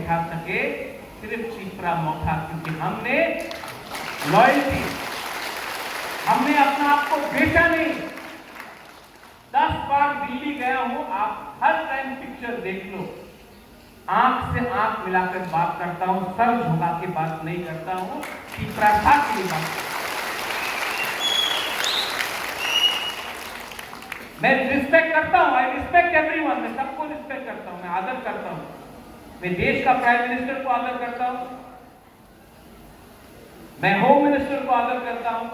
बैठा सके सिर्फ तीसरा मौका, क्योंकि हमने लॉयल्टी, हमने अपना आप को बेचा नहीं। 10 बार दिल्ली गया हूं, आप हर टाइम पिक्चर देख लो, आंख से आंख मिलाकर बात करता हूं, सर झुका के बात नहीं करता हूं कि प्रथा की बात। मैं रिस्पेक्ट करता हूं, आई रिस्पेक्ट एवरीवन, मैं सबको रिस्पेक्ट करता हूं, मैं आदर करता हूं, मैं देश का प्राइम मिनिस्टर को आदर करता हूं, मैं होम मिनिस्टर को आदर करता हूं,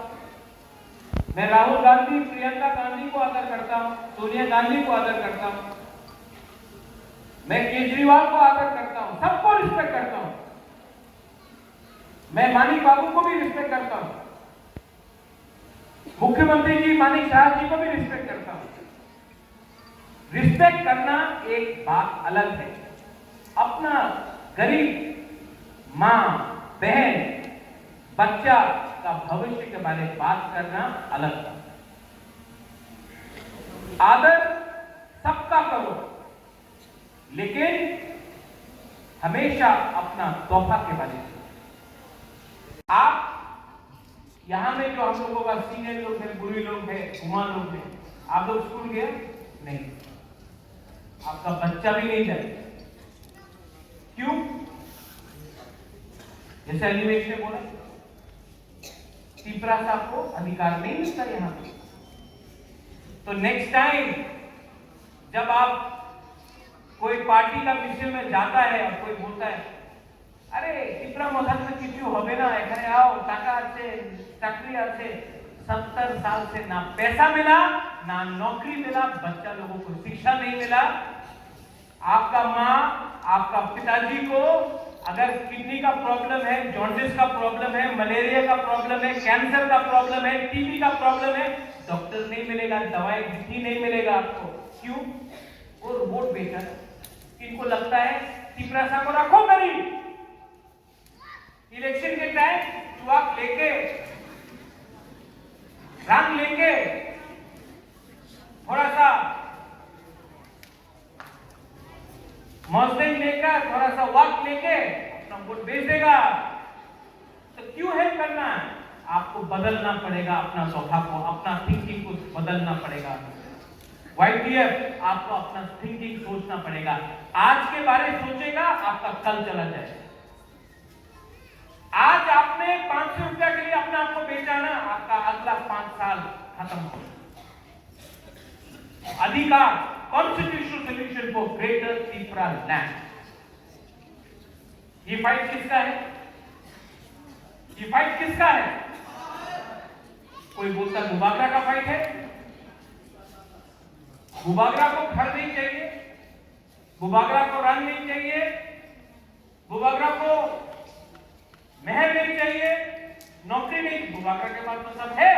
मैं राहुल गांधी, प्रियंका गांधी को आदर करता हूं, सोनिया गांधी को आदर करता हूं, मैं केजरीवाल को आदर करता हूं, सबको रिस्पेक्ट करता हूं, मैं मानिक बाबू को भी रिस्पेक्ट करता हूं, मुख्यमंत्री जी मानिक शाह जी को भी रिस्पेक्ट करता हूं। रिस्पेक्ट करना एक बात अलग है, अपना गरीब मां, बहन, बच्चा का भविष्य के बारे में बात करना अलग है। आदर सबका करो, लेकिन हमेशा अपना तोहफा के बारे में। आप यहां में जो हम लोगों का सीनियर लोग हैं, बुरी लोग हैं, गुमा लोग हैं, आप लोग स्कूल गए नहीं, आपका बच्चा भी नहीं जाए। क्यों? जैसे अनिमेश ने बोला, तीसरा साहब को अधिकार नहीं मिलता यहां पे। तो नेक्स्ट टाइम जब आप कोई पार्टी का विषय में जाता है और कोई बोलता है, अरे तीसरा मदद में किसी হবে না, এখানে आओ, টাকা আছে, চাকরি আছে, 70 साल से ना पैसा मिला, ना नौकरी मिला, बच्चा लोगों को शिक्षा नहीं मिला। आपका माँ, आपका पिताजी को अगर किडनी का प्रॉब्लम है, जॉन्डिस का प्रॉब्लम है, मलेरिया का प्रॉब्लम है, कैंसर का प्रॉब्लम है, टीबी का प्रॉब्लम है, डॉक्टर नहीं मिलेगा, दवाई भी नहीं मिलेगा आपको। क्यों? वो वोट बेचा। इनको लगता है तीसरा को रखो गरीब, इलेक्शन के टाइम चुआक लेके, रंग लेके, थोड़ा सा मौसम लेकर, थोड़ा सा वक्त लेके अपना वोट बेच देगा। तो क्यों हेल्प करना है? आपको बदलना पड़ेगा, अपना स्वभाव को, अपना थिंकिंग को बदलना पड़ेगा। YTF आपको अपना थिंकिंग सोचना पड़ेगा। आज के बारे में सोचेगा, आपका कल चला जाएगा। आज आपने 500 रुपया के लिए अपने आप को बेचा ना, आपका अगला 5 साल खत्म हो। अधिकार, constitutional solution for greater Tripura land. ये फाइट किसका है? ये फाइट किसका है? कोई बोलता गुबागरा का फाइट है। गुबागरा को घर नहीं चाहिए, गुबागरा को रंग नहीं चाहिए, गुबागरा को महल नहीं चाहिए, नौकरी नहीं, गुबागरा के पास तो सब है।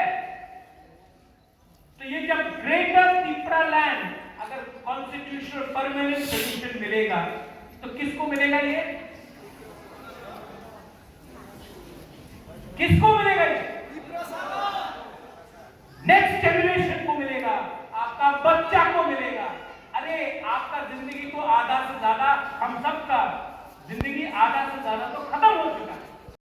तो ये जब ग्रेटर त्रिपुरा लैंड अगर कॉन्स्टिट्यूशनल परमानेंट सोल्यूशन मिलेगा तो किसको मिलेगा? ये किसको मिलेगा? ये नेक्स्ट जनरेशन को मिलेगा, आपका बच्चा को मिलेगा। अरे आपका जिंदगी तो आधा से ज्यादा, हम सबका जिंदगी आधा से ज्यादा तो खत्म हो चुका।